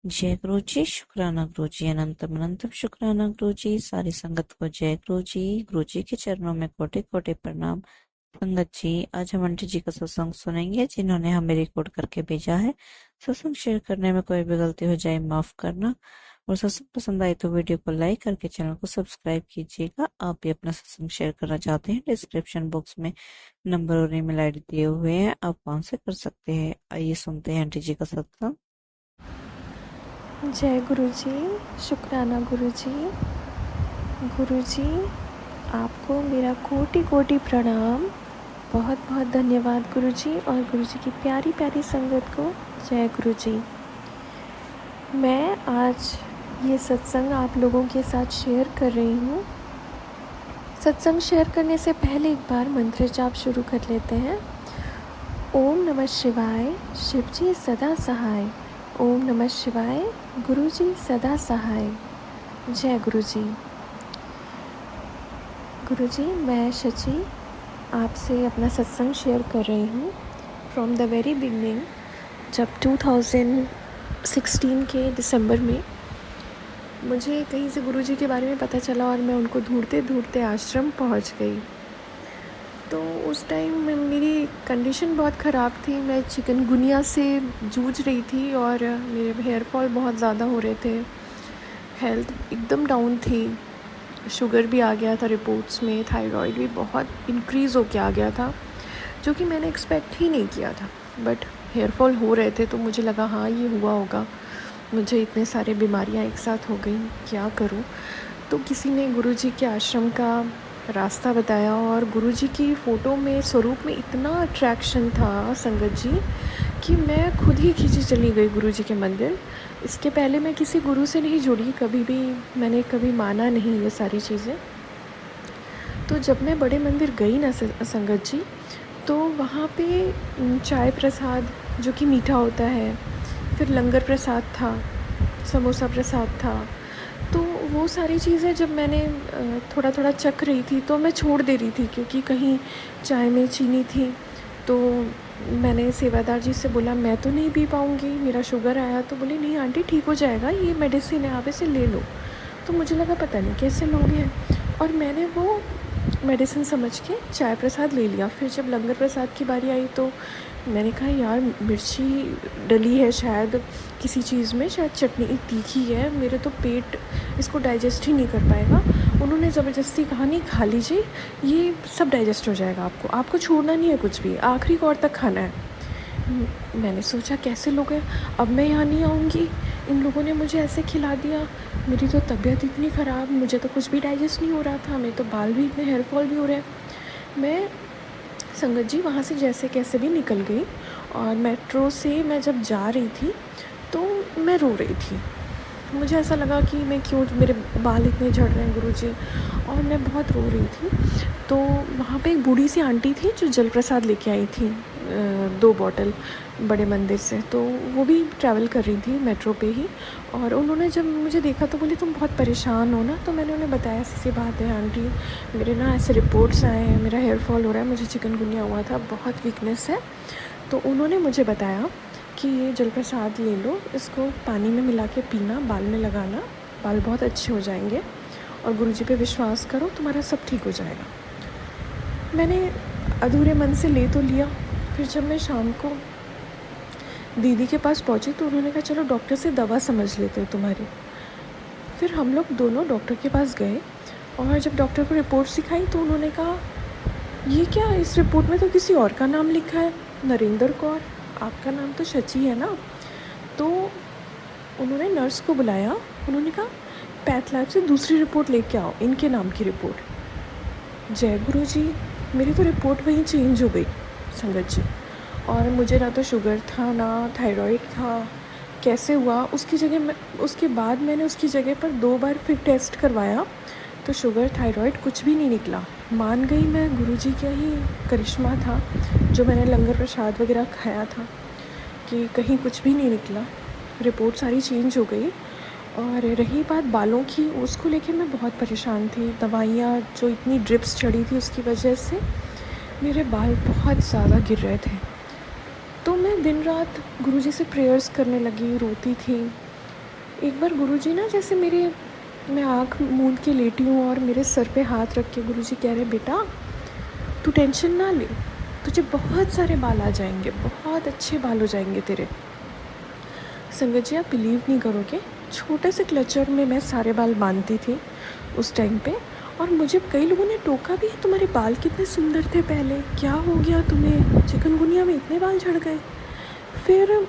जय गुरु जी, शुक्राना गुरु जी, अनंतम अनंतम शुक्राना गुरु जी। सारी संगत को जय गुरु जी। गुरु जी के चरणों में कोटि कोटि प्रणाम। संगत जी, आज हम आंटी जी का सत्संग सुनेंगे जिन्होंने हमें रिकॉर्ड करके भेजा है। सत्संग शेयर करने में कोई भी गलती हो जाए माफ करना, और सत्संग पसंद आए तो वीडियो को लाइक करके चैनल को सब्सक्राइब कीजिएगा। आप भी अपना सत्संग शेयर करना चाहते हैं, डिस्क्रिप्शन बॉक्स में नंबर और ईमेल आईडी दिए हुए हैं, आप वहां से कर सकते हैं। आइए सुनते हैं आंटी जी का सत्संग। जय गुरु जी, शुक्राना गुरु जी। गुरु जी, आपको मेरा कोटि कोटि प्रणाम। बहुत बहुत धन्यवाद गुरु जी, और गुरु जी की प्यारी प्यारी संगत को जय गुरु जी। मैं आज ये सत्संग आप लोगों के साथ शेयर कर रही हूँ। सत्संग शेयर करने से पहले एक बार मंत्र जाप शुरू कर लेते हैं। ओम नमः शिवाय, शिव जी सदा सहाय। ओम नमः शिवाय, गुरु जी सदा सहाय। जय गुरु जी। गुरु जी, मैं शची आपसे अपना सत्संग शेयर कर रही हूँ। फ्रॉम द वेरी बिगनिंग, जब 2016 के दिसंबर में मुझे कहीं से गुरु जी के बारे में पता चला और मैं उनको ढूंढते ढूंढते आश्रम पहुँच गई। तो उस टाइम में मेरी कंडीशन बहुत ख़राब थी। मैं चिकनगुनिया से जूझ रही थी और मेरे हेयर फॉल बहुत ज़्यादा हो रहे थे। हेल्थ एकदम डाउन थी। शुगर भी आ गया था रिपोर्ट्स में, थायराइड भी बहुत इंक्रीज़ हो के आ गया था, जो कि मैंने एक्सपेक्ट ही नहीं किया था। बट हेयर फॉल हो रहे थे तो मुझे लगा हाँ ये हुआ होगा। मुझे इतने सारे बीमारियां एक साथ हो गई, क्या करूं। तो किसी ने गुरुजी के आश्रम का रास्ता बताया, और गुरुजी की फ़ोटो में, स्वरूप में इतना अट्रैक्शन था संगत जी, कि मैं खुद ही खींची चली गई गुरुजी के मंदिर। इसके पहले मैं किसी गुरु से नहीं जुड़ी, कभी भी मैंने कभी माना नहीं ये सारी चीज़ें। तो जब मैं बड़े मंदिर गई ना संगत जी, तो वहाँ पे चाय प्रसाद जो कि मीठा होता है, फिर लंगर प्रसाद था, समोसा प्रसाद था। तो वो सारी चीज़ें जब मैंने थोड़ा थोड़ा चख रही थी तो मैं छोड़ दे रही थी, क्योंकि कहीं चाय में चीनी थी। तो मैंने सेवादार जी से बोला मैं तो नहीं पी पाऊँगी, मेरा शुगर आया। तो बोले नहीं आंटी ठीक हो जाएगा, ये मेडिसिन है, आप इसे ले लो। तो मुझे लगा पता नहीं कैसे लोग हैं, और मैंने वो मेडिसिन समझ के चाय प्रसाद ले लिया। फिर जब लंगर प्रसाद की बारी आई तो मैंने कहा यार मिर्ची डली है शायद किसी चीज़ में, शायद चटनी तीखी है, मेरे तो पेट इसको डाइजेस्ट ही नहीं कर पाएगा। उन्होंने ज़बरदस्ती कहा नहीं खा लीजिए, ये सब डाइजेस्ट हो जाएगा, आपको छोड़ना नहीं है कुछ भी, आखिरी कौर तक खाना है। मैंने सोचा कैसे लोग हैं, अब मैं यहाँ नहीं आऊँगी, इन लोगों ने मुझे ऐसे खिला दिया। मेरी तो तबीयत इतनी ख़राब, मुझे तो कुछ भी डाइजेस्ट नहीं हो रहा था, मेरे तो बाल भी इतने, हेयर फॉल भी हो रहे हैं। मैं संगत जी वहाँ से जैसे कैसे भी निकल गई, और मेट्रो से मैं जब जा रही थी तो मैं रो रही थी। मुझे ऐसा लगा कि मैं क्यों, मेरे बाल इतने झड़ रहे हैं गुरुजी, और मैं बहुत रो रही थी। तो वहाँ पे एक बूढ़ी सी आंटी थी जो जल प्रसाद लेके आई थी 2 बॉटल बड़े मंदिर से। तो वो भी ट्रैवल कर रही थी मेट्रो पे ही, और उन्होंने जब मुझे देखा तो बोली तुम बहुत परेशान हो ना। तो मैंने उन्हें बताया ऐसी बात है आंटी, मेरे ना ऐसे रिपोर्ट्स आए हैं, मेरा हेयर फॉल हो रहा है, मुझे चिकनगुनिया हुआ था, बहुत वीकनेस है। तो उन्होंने मुझे बताया कि ये जल प्रसाद ले लो, इसको पानी में मिला के पीना, बाल में लगाना, बाल बहुत अच्छे हो जाएंगे, और गुरुजी पे विश्वास करो, तुम्हारा सब ठीक हो जाएगा। मैंने अधूरे मन से ले तो लिया। फिर जब मैं शाम को दीदी के पास पहुंची तो उन्होंने कहा चलो डॉक्टर से दवा समझ लेते हो तुम्हारी। फिर हम लोग दोनों डॉक्टर के पास गए, और जब डॉक्टर को रिपोर्ट दिखाई तो उन्होंने कहा ये क्या, इस रिपोर्ट में तो किसी और का नाम लिखा है, नरेंद्र कौर, आपका नाम तो शची है ना। तो उन्होंने नर्स को बुलाया, उन्होंने कहा पैथ लैब से दूसरी रिपोर्ट लेके आओ, इनके नाम की रिपोर्ट। जय गुरु जी, मेरी तो रिपोर्ट वहीं चेंज हो गई संगत जी, और मुझे ना तो शुगर था ना थायराइड था। कैसे हुआ, उसके बाद मैंने उसकी जगह पर 2 बार फिर टेस्ट करवाया, तो शुगर थायराइड कुछ भी नहीं निकला। मान गई मैं गुरुजी का ही करिश्मा था, जो मैंने लंगर प्रसाद वगैरह खाया था, कि कहीं कुछ भी नहीं निकला। रिपोर्ट सारी चेंज हो गई। और रही बात बालों की, उसको लेके मैं बहुत परेशान थी। दवाइयाँ जो इतनी ड्रिप्स चढ़ी थी उसकी वजह से मेरे बाल बहुत ज़्यादा गिर रहे थे। तो मैं दिन रात गुरुजी से प्रेयर्स करने लगी, रोती थी, एक बार गुरुजी ना जैसे मैं आँख मूंद के लेटी हूँ और मेरे सर पे हाथ रख के गुरुजी कह रहे, बेटा तू टेंशन ना ले, तुझे बहुत सारे बाल आ जाएंगे, बहुत अच्छे बाल हो जाएंगे तेरे। संगत जी, आप बिलीव नहीं करोगे, छोटे से क्लचर में मैं सारे बाल बांधती थी उस टाइम पे, और मुझे कई लोगों ने टोका भी, तुम्हारे बाल कितने सुंदर थे पहले, क्या हो गया तुम्हें, चिकनगुनिया में इतने बाल झड़ गए। फिर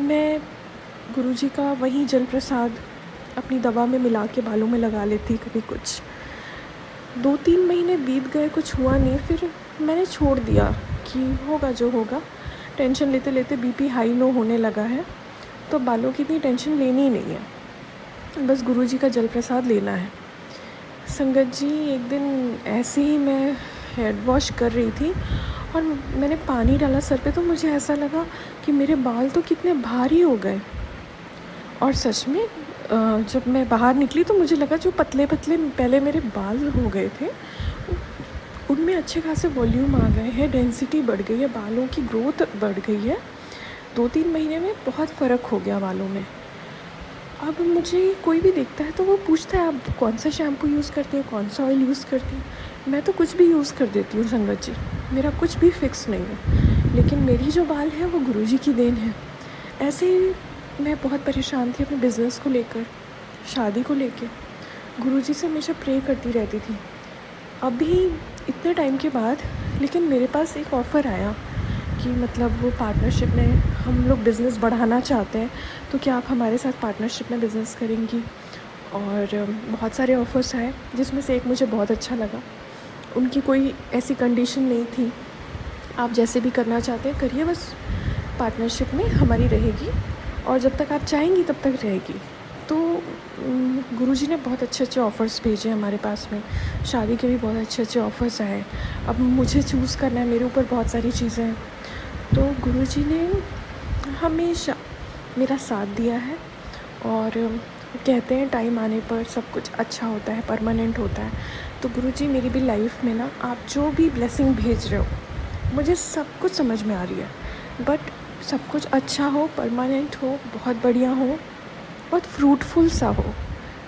मैं गुरुजी का वही जल प्रसाद अपनी दवा में मिला के बालों में लगा लेती, कभी कुछ। 2-3 महीने बीत गए, कुछ हुआ नहीं। फिर मैंने छोड़ दिया कि होगा जो होगा, टेंशन लेते लेते बीपी हाई लो होने लगा है, तो बालों की इतनी टेंशन लेनी ही नहीं है, बस गुरुजी का जल प्रसाद लेना है। संगत जी, एक दिन ऐसे ही मैं हेड वॉश कर रही थी और मैंने पानी डाला सर पे, तो मुझे ऐसा लगा कि मेरे बाल तो कितने भारी हो गए। और सच में जब मैं बाहर निकली तो मुझे लगा जो पतले पतले पहले मेरे बाल हो गए थे, उनमें अच्छे खासे वॉल्यूम आ गए हैं, डेंसिटी बढ़ गई है, बालों की ग्रोथ बढ़ गई है। 2-3 महीने में बहुत फ़र्क हो गया बालों में। अब मुझे कोई भी देखता है तो वो पूछता है, आप कौन सा शैम्पू यूज़ करते हो, कौन सा ऑयल यूज़ करती हो। मैं तो कुछ भी यूज़ कर देती हूँ संगत जी, मेरा कुछ भी फिक्स नहीं है, लेकिन मेरी जो बाल है वो गुरुजी की देन है। ऐसे ही मैं बहुत परेशान थी अपने बिज़नेस को लेकर, शादी को लेकर, गुरुजी से हमेशा प्रे करती रहती थी। अभी इतने टाइम के बाद लेकिन मेरे पास एक ऑफ़र आया कि मतलब वो पार्टनरशिप में हम लोग बिज़नेस बढ़ाना चाहते हैं, तो क्या आप हमारे साथ पार्टनरशिप में बिज़नेस करेंगी। और बहुत सारे ऑफ़र्स आए, जिसमें से एक मुझे बहुत अच्छा लगा। उनकी कोई ऐसी कंडीशन नहीं थी, आप जैसे भी करना चाहते हैं करिए, बस पार्टनरशिप में हमारी रहेगी और जब तक आप चाहेंगी तब तक रहेगी। तो गुरुजी ने बहुत अच्छे अच्छे ऑफ़र्स भेजे हमारे पास में, शादी के भी बहुत अच्छे अच्छे ऑफ़र्स आए। अब मुझे चूज़ करना है, मेरे ऊपर बहुत सारी चीज़ें हैं, तो गुरुजी ने हमेशा मेरा साथ दिया है। और कहते हैं टाइम आने पर सब कुछ अच्छा होता है, परमानेंट होता है। तो गुरुजी, मेरी भी लाइफ में ना आप जो भी ब्लेसिंग भेज रहे हो, मुझे सब कुछ समझ में आ रही है, बट सब कुछ अच्छा हो, परमानेंट हो, बहुत बढ़िया हो, बहुत फ्रूटफुल सा हो,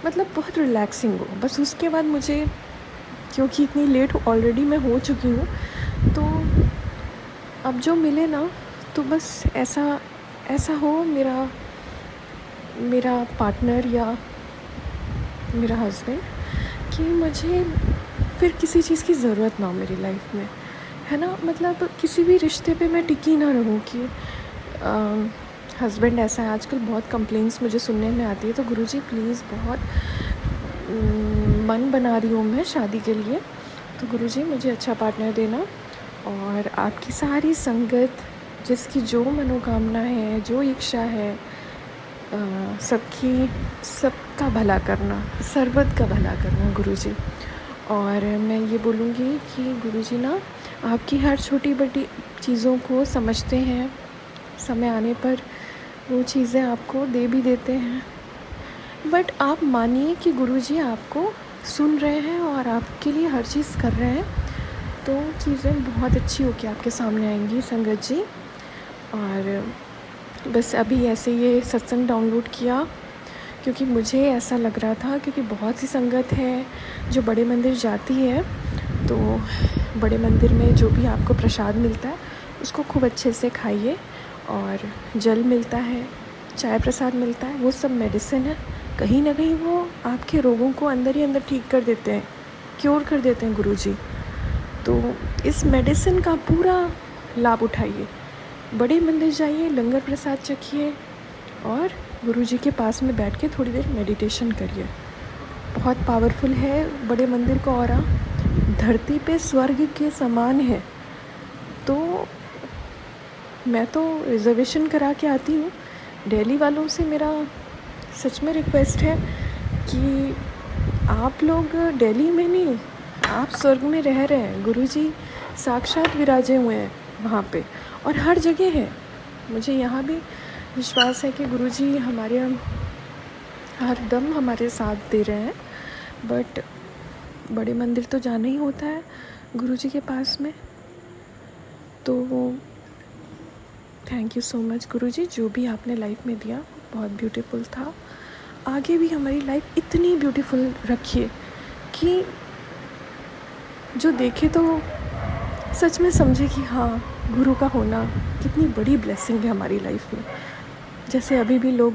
मतलब बहुत रिलैक्सिंग हो। बस उसके बाद मुझे, क्योंकि इतनी लेट ऑलरेडी मैं हो चुकी हूँ, तो अब जो मिले ना, तो बस ऐसा हो, मेरा पार्टनर या मेरा हस्बैंड, कि मुझे फिर किसी चीज़ की ज़रूरत ना हो मेरी लाइफ में, है ना। मतलब किसी भी रिश्ते पे मैं टिकी ना रहूँ कि हस्बैंड ऐसा है। आजकल बहुत कंप्लेंट्स मुझे सुनने में आती है, तो गुरुजी प्लीज़, बहुत मन बना रही हूँ मैं शादी के लिए, तो गुरुजी मुझे अच्छा पार्टनर देना, और आपकी सारी संगत, जिसकी जो मनोकामना है, जो इच्छा है, सबका भला करना, सर्वत का भला करना गुरुजी। और मैं ये बोलूँगी कि गुरुजी ना आपकी हर छोटी बड़ी चीज़ों को समझते हैं, समय आने पर वो चीज़ें आपको दे भी देते हैं, बट आप मानिए कि गुरुजी आपको सुन रहे हैं और आपके लिए हर चीज़ कर रहे हैं, तो चीज़ें बहुत अच्छी होकर आपके सामने आएंगी संगत जी। और बस अभी ऐसे ये सत्संग डाउनलोड किया क्योंकि मुझे ऐसा लग रहा था, क्योंकि बहुत सी संगत है जो बड़े मंदिर जाती है, तो बड़े मंदिर में जो भी आपको प्रसाद मिलता है उसको खूब अच्छे से खाइए, और जल मिलता है, चाय प्रसाद मिलता है, वो सब मेडिसिन है। कहीं ना कहीं वो आपके रोगों को अंदर ही अंदर ठीक कर देते हैं, क्योर कर देते हैं गुरुजी। तो इस मेडिसिन का पूरा लाभ उठाइए, बड़े मंदिर जाइए, लंगर प्रसाद चखिए, और गुरुजी के पास में बैठ के थोड़ी देर मेडिटेशन करिए। बहुत पावरफुल है बड़े मंदिर का ऑरा, धरती पे स्वर्ग के समान है। तो मैं तो रिज़र्वेशन करा के आती हूँ। दिल्ली वालों से मेरा सच में रिक्वेस्ट है कि आप लोग दिल्ली में नहीं, आप स्वर्ग में रह रहे हैं, गुरुजी साक्षात विराजे हुए हैं वहाँ पे, और हर जगह है। मुझे यहाँ भी विश्वास है कि गुरुजी हमारे हर दम हमारे साथ दे रहे हैं, बट बड़े मंदिर तो जाना ही होता है गुरुजी के पास में। तो थैंक यू सो मच गुरुजी, जो भी आपने लाइफ में दिया बहुत ब्यूटीफुल था। आगे भी हमारी लाइफ इतनी ब्यूटीफुल रखिए कि जो देखे तो सच में समझे कि हाँ, गुरु का होना कितनी बड़ी ब्लेसिंग है हमारी लाइफ में। जैसे अभी भी लोग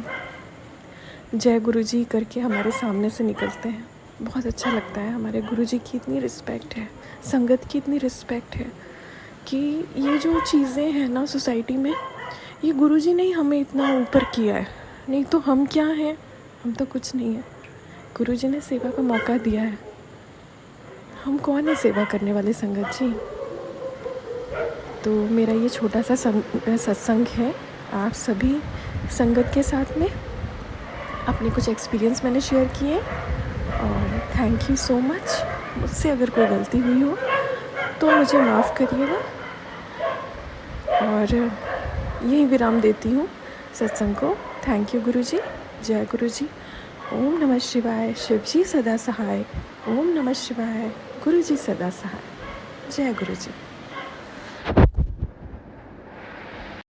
जय गुरु जी करके हमारे सामने से निकलते हैं, बहुत अच्छा लगता है। हमारे गुरु जी की इतनी रिस्पेक्ट है, संगत की इतनी रिस्पेक्ट है कि ये जो चीज़ें हैं ना सोसाइटी में, ये गुरु जी ने ही हमें इतना ऊपर किया है। नहीं तो हम क्या हैं, हम तो कुछ नहीं है। गुरु जी ने सेवा का मौका दिया है, हम कौन है सेवा करने वाले संगत जी। तो मेरा ये छोटा सा सत्संग है आप सभी संगत के साथ में। अपने कुछ एक्सपीरियंस मैंने शेयर किए और थैंक यू सो मच। मुझसे अगर कोई गलती हुई हो तो मुझे माफ़ करिएगा और यही विराम देती हूँ सत्संग को। थैंक यू गुरु जी। जय गुरु जी। ओम नमः शिवाय। शिव जी सदा सहाय। ओम नमः शिवाय। गुरु जी सदा सहाय। जय गुरु जी।